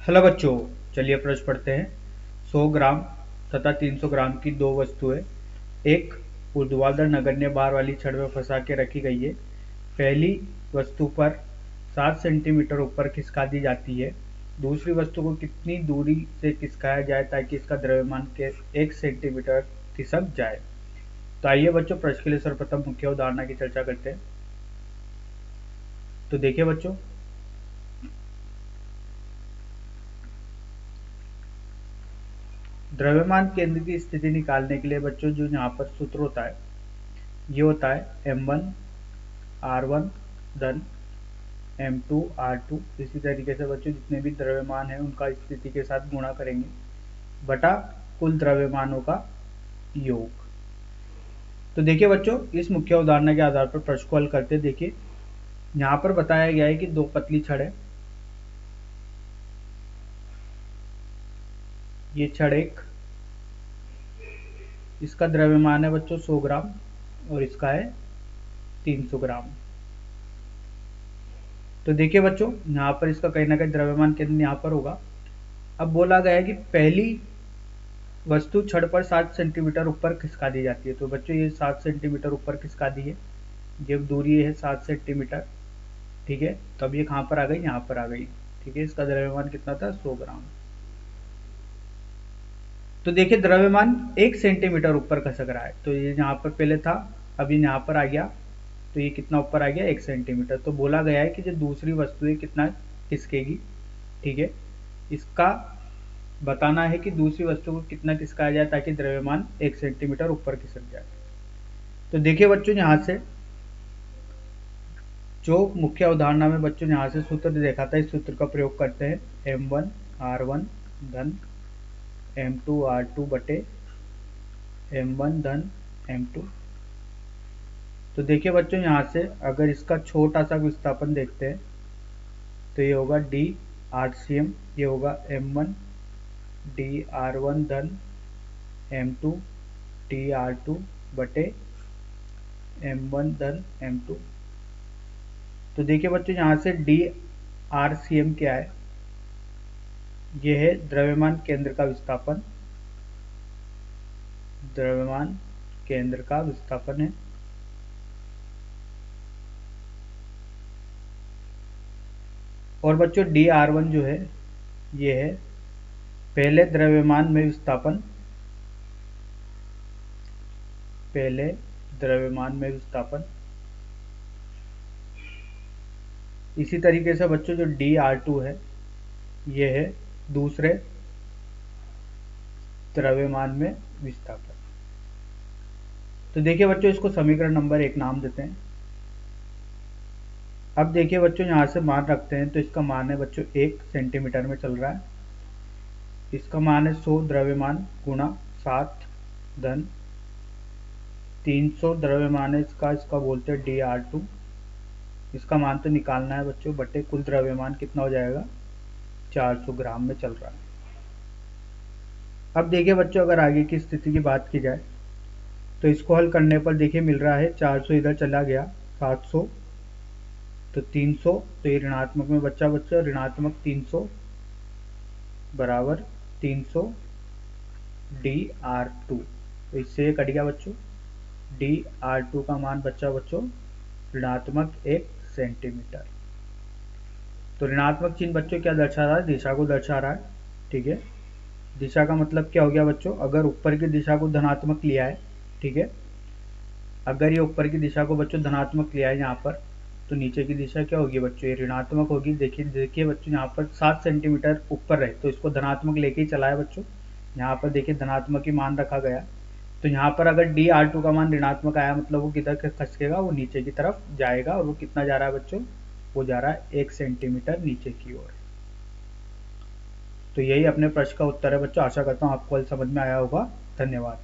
Hello बच्चों, चलिए प्रश्न पढ़ते हैं। 100 ग्राम तथा 300 ग्राम की दो वस्तुएं एक ऊर्ध्वाधर नगण्य भार वाली छड़ में फंसा के रखी गई है। पहली वस्तु पर 7 सेंटीमीटर ऊपर खिसका दी जाती है। दूसरी वस्तु को कितनी दूरी से खिसकाया जाए ताकि इसका द्रव्यमान के 1 सेंटीमीटर खिसक जाए। तो आइए बच्चों, प्रश्न के लिए सर्वप्रथम मुख्य उदाहरण की चर्चा करते हैं। तो देखिए बच्चों, द्रव्यमान केंद्र की स्थिति निकालने के लिए बच्चों जो यहाँ पर सूत्र होता है, ये होता है m1 r1 धन m2 r2। इसी तरीके से बच्चों जितने भी द्रव्यमान है उनका स्थिति के साथ गुणा करेंगे बटा कुल द्रव्यमानों का योग। तो देखिए बच्चों, इस मुख्य उदाहरण के आधार पर प्रश्न को हल करते देखिए। यहाँ पर बताया गया है कि दो पतली छड़ है। ये छड़ एक, इसका द्रव्यमान है बच्चों 100 ग्राम और इसका है 300 ग्राम। तो देखिए बच्चों, यहाँ पर इसका कहीं ना कहीं द्रव्यमान केंद्र यहाँ पर होगा। अब बोला गया है कि पहली वस्तु छड़ पर 7 सेंटीमीटर ऊपर खिसका दी जाती है। तो बच्चों ये 7 सेंटीमीटर ऊपर खिसका दी है, ये दूरी है 7 सेंटीमीटर। ठीक है, तो अब ये कहाँ पर आ गई, यहाँ पर आ गई। ठीक है, इसका द्रव्यमान कितना था, 100 ग्राम। तो देखिए द्रव्यमान 1 सेंटीमीटर ऊपर खसक रहा है। तो ये यहाँ पर पहले था, अब ये यहाँ पर आ गया, तो ये कितना ऊपर आ गया, 1 सेंटीमीटर। तो बोला गया है कि जो दूसरी वस्तु है कितना खिसकेगी। ठीक है, इसका बताना है कि दूसरी वस्तु को कितना खिसकाया जाए ताकि द्रव्यमान 1 सेंटीमीटर ऊपर खिसक जाए। तो देखिए बच्चों, यहाँ से जो मुख्य अवधारणा में बच्चों यहाँ से सूत्र देखा था, इस सूत्र का प्रयोग करते हैं। m1 r1 धन m2 r2 बटे m1 धन m2। तो देखिए बच्चों, यहाँ से अगर इसका छोटा सा विस्थापन देखते हैं तो ये होगा d rcm, ये होगा m1 dr1 धन m2 dr2 बटे m1 धन m2। तो देखिए बच्चों, यहाँ से drcm क्या है, यह है द्रव्यमान केंद्र का विस्थापन। द्रव्यमान केंद्र का विस्थापन है। और बच्चों dr1 जो है ये है पहले द्रव्यमान में विस्थापन, पहले द्रव्यमान में विस्थापन। इसी तरीके से बच्चों जो dr2 है ये है दूसरे द्रव्यमान में विस्थापन। तो देखिए बच्चों, इसको समीकरण नंबर 1 नाम देते हैं। अब देखिए बच्चों, यहाँ से मान रखते हैं तो इसका मान है बच्चों 1 सेंटीमीटर में चल रहा है। इसका मान है 100 द्रव्यमान गुणा 7 धन 300 द्रव्यमान है इसका बोलते हैं dr2। इसका मान तो निकालना है बच्चों, बटे कुल द्रव्यमान कितना हो जाएगा, 400 ग्राम में चल रहा है। अब देखिए बच्चों, अगर आगे की स्थिति की बात की जाए तो इसको हल करने पर देखिए मिल रहा है 400 इधर चला गया, 700 तो 300, तो ये ऋणात्मक में बच्चा ऋणात्मक 300 बराबर 300 dr2। तो इससे ये कट गया बच्चों, dr2 का मान बच्चों ऋणात्मक 1 सेंटीमीटर। तो ऋणात्मक चिन्ह बच्चों क्या दर्शा रहा है, दिशा को दर्शा रहा है। ठीक है, दिशा का मतलब क्या हो गया बच्चों, अगर ऊपर की दिशा को धनात्मक लिया है, ठीक है, अगर ये ऊपर की दिशा को बच्चों धनात्मक लिया है यहाँ पर, तो नीचे की दिशा क्या होगी बच्चों, ये ऋणात्मक होगी। देखिए बच्चों, यहाँ पर 7 सेंटीमीटर ऊपर रहे तो इसको धनात्मक लेके ही चला है बच्चों। यहाँ पर देखिए धनात्मक ही मान रखा गया। तो यहाँ पर अगर dr2 का मान ऋणात्मक आया मतलब वो किधर खसकेगा, वो नीचे की तरफ जाएगा। और वो कितना जा रहा है बच्चों, वो जा रहा है 1 सेंटीमीटर नीचे की ओर। तो यही अपने प्रश्न का उत्तर है बच्चों। आशा करता हूँ आपको समझ में आया होगा। धन्यवाद।